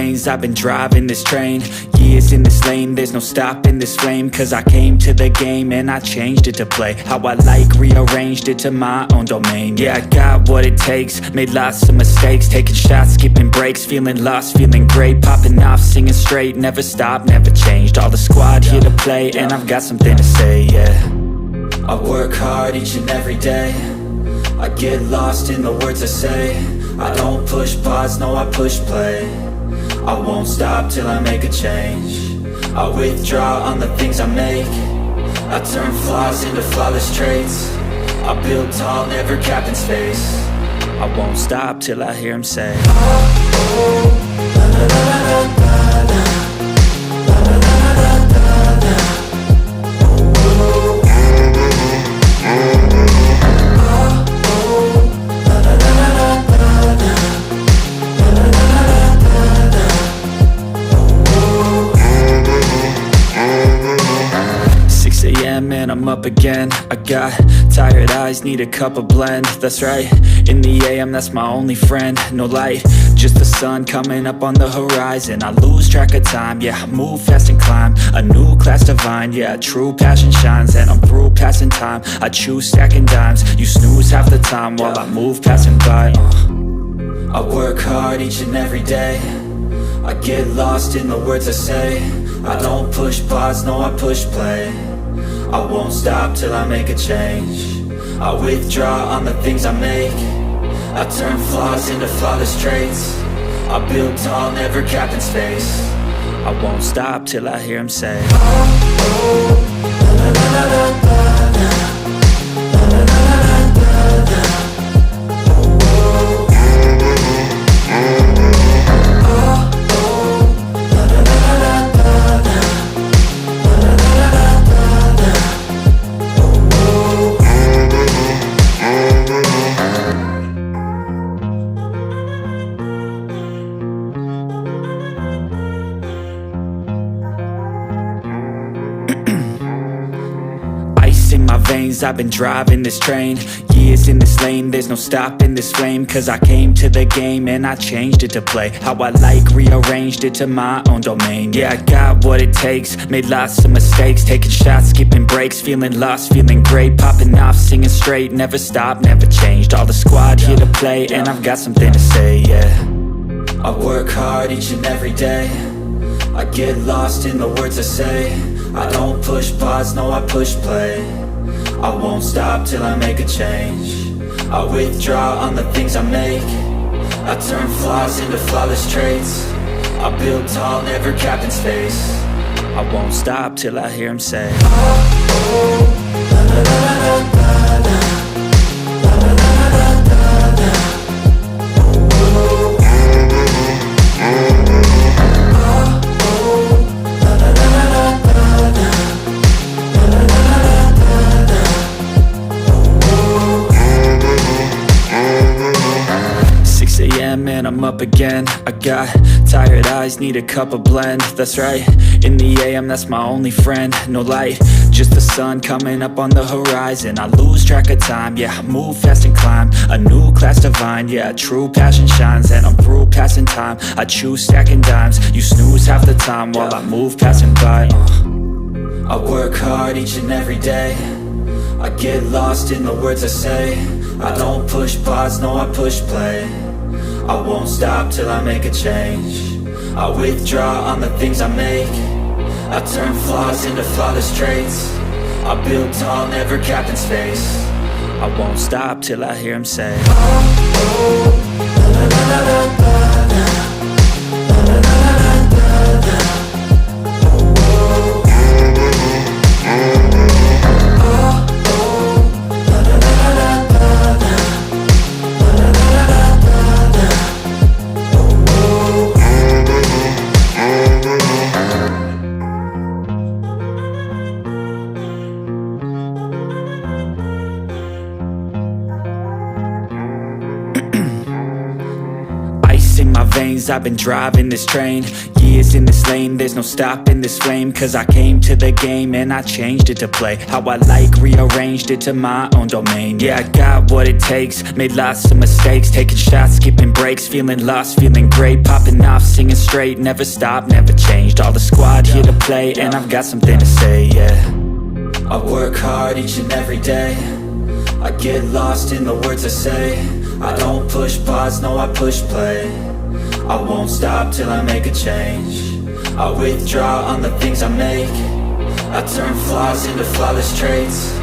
veins, I've been driving this train. Years in this lane, there's no stopping this flame. Cause I came to the game and I changed it to play how I like, rearranged it to my own domain. Yeah, I got what it takes, made lots of mistakes, taking shots, skipping breaks, feeling lost, feeling great, popping off, singing straight, never stopped, never changed. All the squad here to play and I've got something to say, yeah. I work hard each and every day, I get lost in the words I say. I don't push pause, no I push play. I won't stop till I make a change. I withdraw on the things I make. I turn flaws into flawless traits. I build tall, never capped in space. I won't stop till I hear him say, oh, oh, la, la, la, la, la, la, la, la, la, la, la, la. And I'm up again. I got tired eyes, need a cup of blend. That's right, in the AM, that's my only friend. No light, just the sun coming up on the horizon. I lose track of time, yeah, I move fast and climb a new class divine, yeah, true passion shines. And I'm through passing time, I choose stacking dimes. You snooze half the time while I move passing by. I work hard each and every day, I get lost in the words I say. I don't push pause, no I push play. I won't stop till I make a change. I withdraw on the things I make. I turn flaws into flawless traits. I build tall, never capped in space. I won't stop till I hear him say, oh, oh, la, la, la, la, la, la, la, la, la, la, la. I've been driving this train, years in this lane, there's no stopping this flame. Cause I came to the game and I changed it to play how I like, rearranged it to my own domain. Yeah, I got what it takes, made lots of mistakes, taking shots, skipping breaks, feeling lost, feeling great, popping off, singing straight, never stopped, never changed. All the squad here to play and I've got something to say, yeah. I work hard each and every day, I get lost in the words I say. I don't push pause, no I push play. I won't stop till I make a change. I withdraw on the things I make. I turn flaws into flawless traits. I build tall, never capped in space. I won't stop till I hear him say, oh, oh, la, la, la, la, la, la, la, la, la, la, la, la. And I'm up again. I got tired eyes, need a cup of blend. That's right, in the AM, that's my only friend. No light, just the sun coming up on the horizon. I lose track of time, yeah, I move fast and climb a new class divine, yeah, true passion shines. And I'm through passing time, I choose stacking dimes. You snooze half the time while I move passing by. I work hard each and every day, I get lost in the words I say. I don't push pause, no I push play. I won't stop till I make a change. I withdraw on the things I make. I turn flaws into flawless traits. I build tall, never capped in space. I won't stop till I hear him say, oh, oh, la, la, la, la, la, la, la, la, la, la, la. veins, I've been driving this train. Years in this lane, there's no stopping this flame. Cause I came to the game and I changed it to play how I like, rearranged it to my own domain. Yeah, I got what it takes, made lots of mistakes, taking shots, skipping breaks, feeling lost, feeling great, popping off, singing straight, never stopped, never changed. All the squad here to play, and I've got something to say, yeah. I work hard each and every day, I get lost in the words I say. I don't push pause, no I push play. I won't stop till I make a change. I withdraw on the things I make. I turn flaws into flawless traits.